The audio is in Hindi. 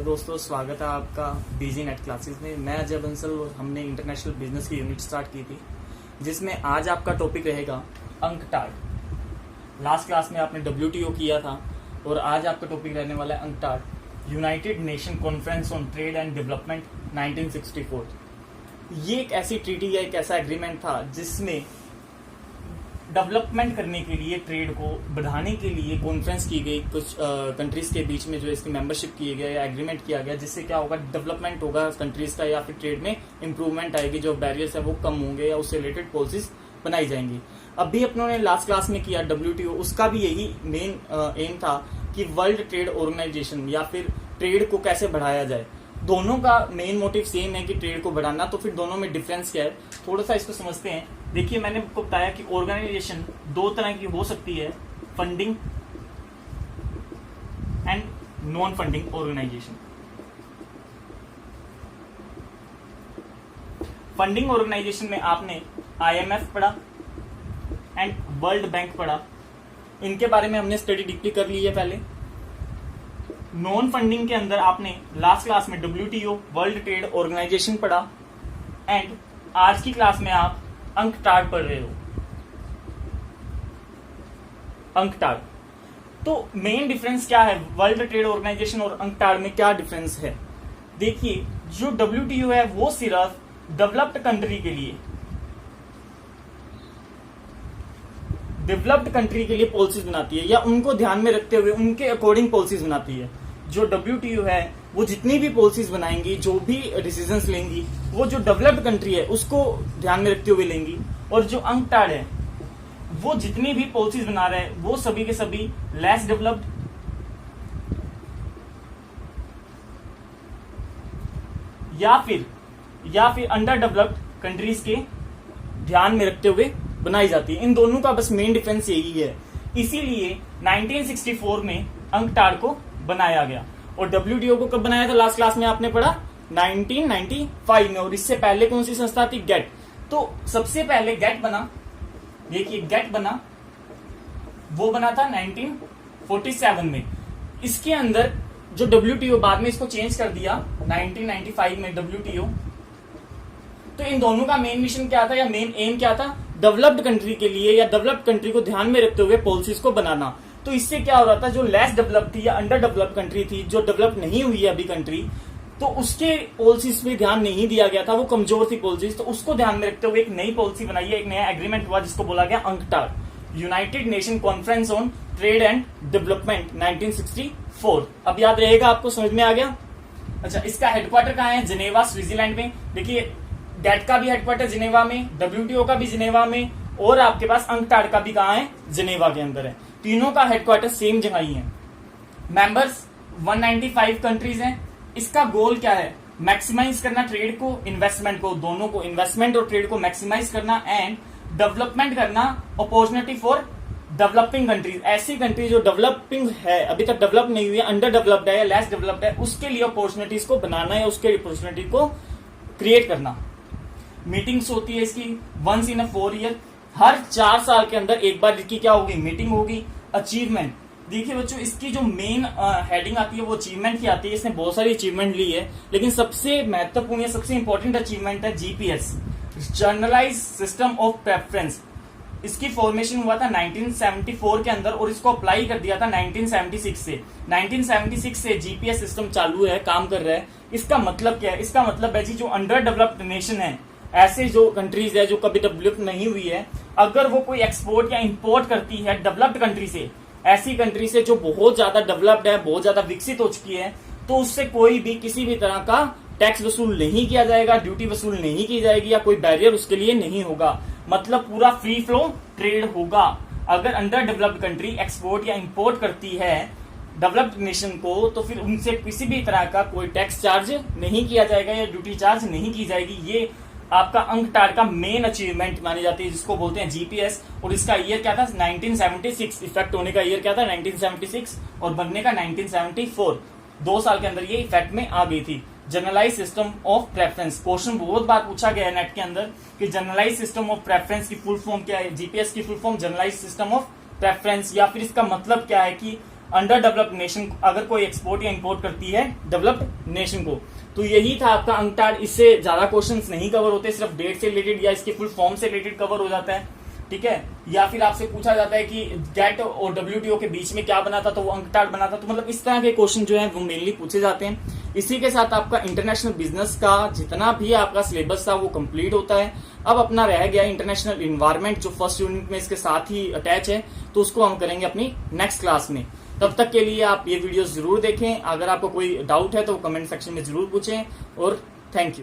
दोस्तों, स्वागत है आपका बीजी नेट क्लासेस में। मैं अजय बंसल और हमने इंटरनेशनल बिजनेस की यूनिट स्टार्ट की थी, जिसमें आज आपका टॉपिक रहेगा अंकटाड। लास्ट क्लास में आपने WTO किया था और आज आपका टॉपिक रहने वाला है UNCTAD, United nation conference on trade and development 1964। ये एक ऐसी ट्रीटी या एक ऐसा एग्रीमेंट था जिसमें डेवलपमेंट करने के लिए, ट्रेड को बढ़ाने के लिए कॉन्फ्रेंस की गई कुछ कंट्रीज के बीच में, जो इसकी मेंबरशिप किए गया या एग्रीमेंट किया गया, जिससे क्या होगा, डेवलपमेंट होगा कंट्रीज का या फिर ट्रेड में इंप्रूवमेंट आएगी, जो बैरियर्स है वो कम होंगे या उससे रिलेटेड पॉलिसीज बनाई जाएंगी। अभी अपनों ने लास्ट क्लास में किया WTO, उसका भी यही मेन एम था कि वर्ल्ड ट्रेड ऑर्गेनाइजेशन या फिर ट्रेड को कैसे बढ़ाया जाए। दोनों का मेन मोटिव सेम है कि ट्रेड को बढ़ाना, तो फिर दोनों में डिफरेंस क्या है, थोड़ा सा इसको समझते हैं। देखिए, मैंने आपको बताया कि ऑर्गेनाइजेशन दो तरह की हो सकती है, funding and non funding organisation. Funding organisation में आपने IMF पढ़ा एंड वर्ल्ड बैंक पढ़ा, इनके बारे में हमने स्टडी डीपली कर ली है पहले। नॉन फंडिंग के अंदर आपने लास्ट क्लास में WTO वर्ल्ड ट्रेड ऑर्गेनाइजेशन पढ़ा एंड आज की क्लास में आप अंकटाड पढ़ रहे हो। अंकटाड, तो मेन डिफरेंस क्या है वर्ल्ड ट्रेड ऑर्गेनाइजेशन और अंकटाड में, क्या डिफरेंस है? देखिए, जो WTO है वो सिर्फ डेवलप्ड कंट्री के लिए, डेवलप्ड कंट्री के लिए पॉलिसीज बनाती है या उनको ध्यान में रखते हुए उनके अकॉर्डिंग पॉलिसीज बनाती है। जो WTO है वो जितनी भी पॉलिसीज बनाएंगी, जो भी डिसीजंस लेंगी, वो जो डेवलप्ड कंट्री है उसको ध्यान में रखते हुए लेंगी। और जो अंकटाड है वो जितनी भी पॉलिसीज बना रहे हैं वो सभी के सभी लेस डेवलप्ड या फिर अंडर डेवलप्ड कंट्रीज के ध्यान में रखते हुए बनाई जाती है। इन दोनों का बस मेन डिफरेंस यही है। इसीलिए 1964 में अंकटाड को बनाया गया। और WTO को कब बनाया था? लास्ट क्लास में आपने पढ़ा 1995 में। और इससे पहले कौन सी संस्था थी? गेट। तो सबसे पहले गेट बना, देखिए गेट बना, वो बना था 1947 में। इसके अंदर जो WTO, बाद में इसको चेंज कर दिया 1995 में WTO। तो इन दोनों का मेन मिशन क्या था या मेन एम क्या था? डेवलप्ड कंट्री के लिए या डेवलप्ड कंट्री को ध्यान में रखते हुए पॉलिसीज को बनाना। तो इससे क्या हो रहा था, जो लेस डेवलप्ड थी या अंडर डेवलप्ड कंट्री थी, जो डेवलप नहीं हुई है अभी कंट्री, तो उसके पॉलिसीज पे ध्यान नहीं दिया गया था, वो कमजोर थी पॉलिसीज। तो उसको ध्यान में रखते हुए एक नई पॉलिसी बनाई है, एक नया एग्रीमेंट हुआ जिसको बोला गया UNCTAD, United nation conference on trade and development 1964। अब याद रहेगा आपको, समझ में आ गया? अच्छा, इसका हेडक्वार्टर कहाँ है? जिनेवा, स्विट्जरलैंड में। देखिए, गेट का भी हेडक्वार्टर जिनेवा में, WTO का भी जिनेवा में, और आपके पास अंकटाड का भी कहाँ है? जिनेवा के अंदर है। तीनों का हेडक्वार्टर सेम जगह ही है। मेंबर्स 195 कंट्रीज हैं। इसका गोल क्या है? मैक्सिमाइज करना ट्रेड को, इन्वेस्टमेंट को, दोनों को, इन्वेस्टमेंट और ट्रेड को मैक्सिमाइज करना एंड डेवलपमेंट करना, अपॉर्चुनिटी फॉर डेवलपिंग कंट्रीज। ऐसी कंट्री जो डेवलपिंग है, अभी तक डेवलप नहीं हुई है, अंडर डेवलप्ड है या लेस डेवलप्ड है, उसके लिए अपॉर्चुनिटीज को बनाना या उसके अपॉर्चुनिटी को क्रिएट करना। मीटिंग्स होती है इसकी वंस इन 4 ईयर, हर 4 साल के अंदर एक बार इसकी क्या होगी? मीटिंग होगी। अचीवमेंट, देखिए बच्चों, इसकी जो मेन हेडिंग आती है वो अचीवमेंट की आती है। इसने बहुत सारी अचीवमेंट ली है, लेकिन सबसे महत्वपूर्ण या सबसे इंपॉर्टेंट अचीवमेंट है GPS, generalise system of preference. इसकी फॉर्मेशन हुआ था 1974 के अंदर और इसको अप्लाई कर दिया था 1976 से। 1976 से GPS सिस्टम चालू है, काम कर रहा है। इसका मतलब क्या है? इसका मतलब है जी, जो अंडर डेवलप्ड नेशन है, ऐसे जो कंट्रीज है जो कभी डेवलप नहीं हुई है, अगर वो कोई एक्सपोर्ट या इंपोर्ट करती है डेवलप्ड कंट्री से, ऐसी कंट्री से जो बहुत ज्यादा डेवलप्ड है, बहुत ज्यादा विकसित हो चुकी है, तो उससे कोई भी किसी भी तरह का टैक्स वसूल नहीं किया जाएगा, ड्यूटी वसूल नहीं की जाएगी या कोई बैरियर उसके लिए नहीं होगा। मतलब पूरा फ्री फ्लो ट्रेड होगा। अगर अंडर डेवलप्ड कंट्री एक्सपोर्ट या इंपोर्ट करती है डेवलप्ड नेशन को, तो फिर उनसे किसी भी तरह का कोई टैक्स चार्ज नहीं किया जाएगा या ड्यूटी चार्ज नहीं की जाएगी। ये आपका अंकटाड का मेन अचीवमेंट मानी जाती है, जिसको बोलते हैं GPS। और इसका ईयर क्या था? 1976। इफेक्ट होने का ईयर क्या था? 1976 और बनने का 1974। 2 साल के अंदर ये इफेक्ट में आ गई थी। Generalise system of preference, question बहुत बार पूछा गया है नेट के अंदर कि जनरलाइज सिस्टम ऑफ प्रेफरेंस की फुल फॉर्म क्या है? GPS की full form generalise system of preference, या फिर इसका मतलब क्या है कि अंडर डेवलप्ड नेशन, अगर कोई एक्सपोर्ट या इंपोर्ट करती है डेवलप्ड नेशन को। तो यही था आपका अंकटाड। इससे ज्यादा क्वेश्चंस नहीं कवर होते, सिर्फ डेट से रिलेटेड या इसके फुल फॉर्म से रिलेटेड कवर हो जाता है, ठीक है। या फिर आपसे पूछा जाता है कि गेट और WTO के बीच में क्या बना था, तो वो अंकटाड बना था। तो मतलब इस तरह के क्वेश्चन जो है वो मेनली पूछे जाते हैं। इसी के साथ आपका इंटरनेशनल बिजनेस का जितना भी आपका सिलेबस था वो कंप्लीट होता है। अब अपना रह गया इंटरनेशनल इन्वायरमेंट, जो फर्स्ट यूनिट में इसके साथ ही अटैच है, तो उसको हम करेंगे अपनी नेक्स्ट क्लास में। तब तक के लिए आप ये वीडियो जरूर देखें। अगर आपको कोई डाउट है तो कमेंट सेक्शन में जरूर पूछें, और थैंक यू।